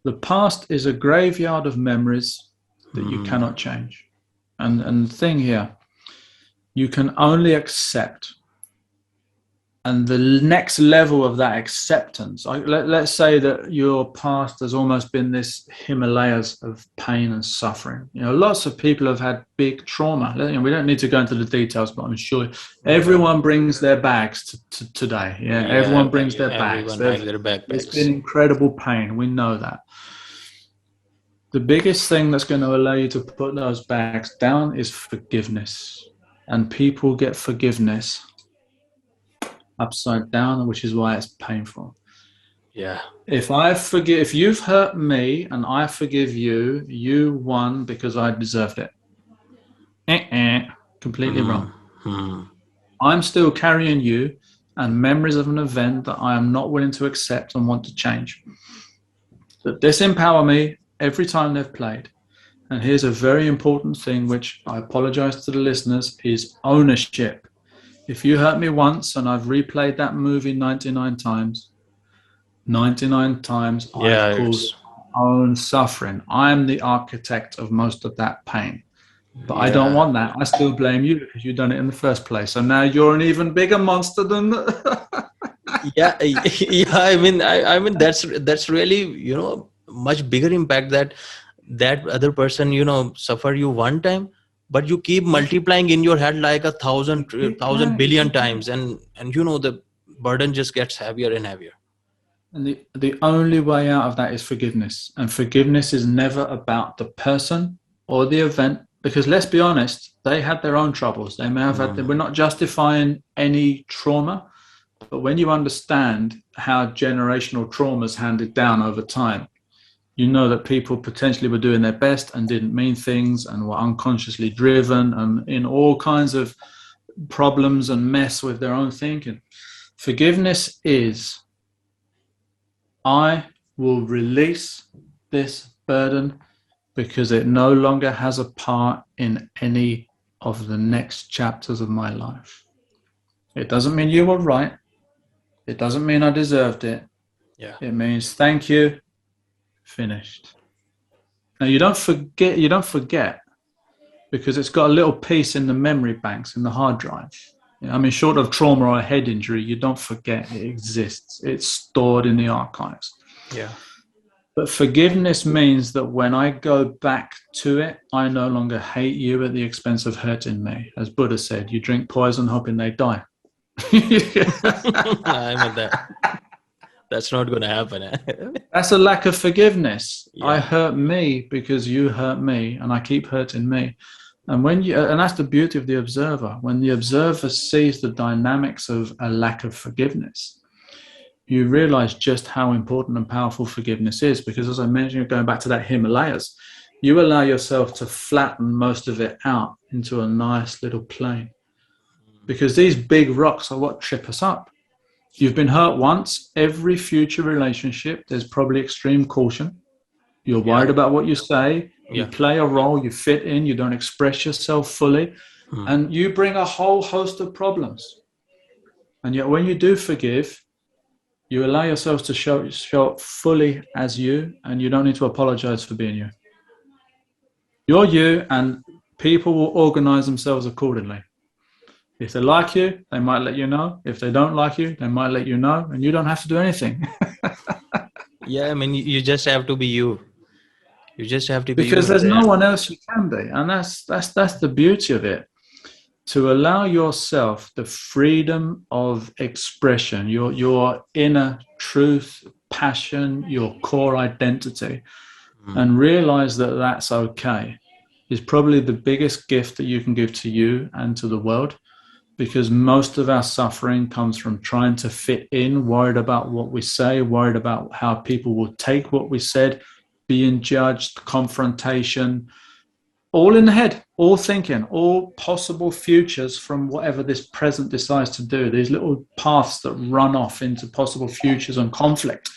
The past is a graveyard of memories that you Hmm. cannot change. And the thing here, you can only accept. And the next level of that acceptance, let's say that your past has almost been this Himalayas of pain and suffering. Lots of people have had big trauma. We don't need to go into the details, but I'm sure Yeah. everyone brings their bags to today. Yeah, Yeah, everyone brings their bags. everyone have their It's been backpacks. incredible pain. We know that. The biggest thing that's going to allow you to put those bags down is forgiveness. And people get forgiveness upside down, which is why it's painful. Yeah. If you've hurt me and I forgive you, you won because I deserved it. Completely Hmm. wrong. Hmm. I'm still carrying you and memories of an event that I am not willing to accept and want to change. That disempower me every time they've played. And here's a very important thing, which I apologize to the listeners, is ownership. If you hurt me once and I've replayed that movie 99 times, 99 times I've Yeah, caused it's my own suffering. I'm the architect of most of that pain. But I don't yeah. want that. I still blame you because you've done it in the first place. So now you're an even bigger monster than. Yeah, yeah. I mean that's really, much bigger impact that other person, suffer you one time, but you keep multiplying in your head like a thousand thousand You billion keep times, and the burden just gets heavier and heavier. And the only way out of that is forgiveness. And forgiveness is never about the person or the event, because let's be honest, they had their own troubles. They may have had, Hmm. we're not justifying any trauma, but when you understand how generational trauma is handed down over time, you know that people potentially were doing their best and didn't mean things and were unconsciously driven and in all kinds of problems and mess with their own thinking. Forgiveness is I will release this burden because it no longer has a part in any of the next chapters of my life. It doesn't mean you were right. It doesn't mean I deserved it. Yeah. It means thank you, finished. Now you don't forget because it's got a little piece in the memory banks in the hard drive. I mean, short of trauma or a head injury, you don't forget it exists. It's stored in the archives. Yeah. But forgiveness means that when I go back to it, I no longer hate you at the expense of hurting me. As Buddha said, you drink poison hoping they die. I mean that's not gonna happen. That's a lack of forgiveness. I Yeah. hurt me because you hurt me, and I keep hurting me. And that's the beauty of the observer. When the observer sees the dynamics of a lack of forgiveness, you realize just how important and powerful forgiveness is. Because as I mentioned, going back to that Himalayas, you allow yourself to flatten most of it out into a nice little plane. Because these big rocks are what trip us up. You've been hurt once, every future relationship, there's probably extreme caution. You're Yeah. worried about what you say, you Yeah. play a role, you fit in, you don't express yourself fully, Hmm. and you bring a whole host of problems. And yet, when you do forgive, you allow yourselves to show up fully as you, and you don't need to apologize for being you. You're you, and people will organize themselves accordingly. If they like you, they might let you know. If they don't like you, they might let you know, and you don't have to do anything. Yeah, I mean, you just have to be you. You just have to be you Because at there's the no end. one else you can be, and that's the beauty of it. To allow yourself the freedom of expression, your inner truth, passion, your core identity, Hmm. and realize that that's okay, is probably the biggest gift that you can give to you and to the world, because most of our suffering comes from trying to fit in, worried about what we say, worried about how people will take what we said, being judged, confrontation, all in the head, all thinking, all possible futures from whatever this present decides to do, these little paths that run off into possible futures and conflict.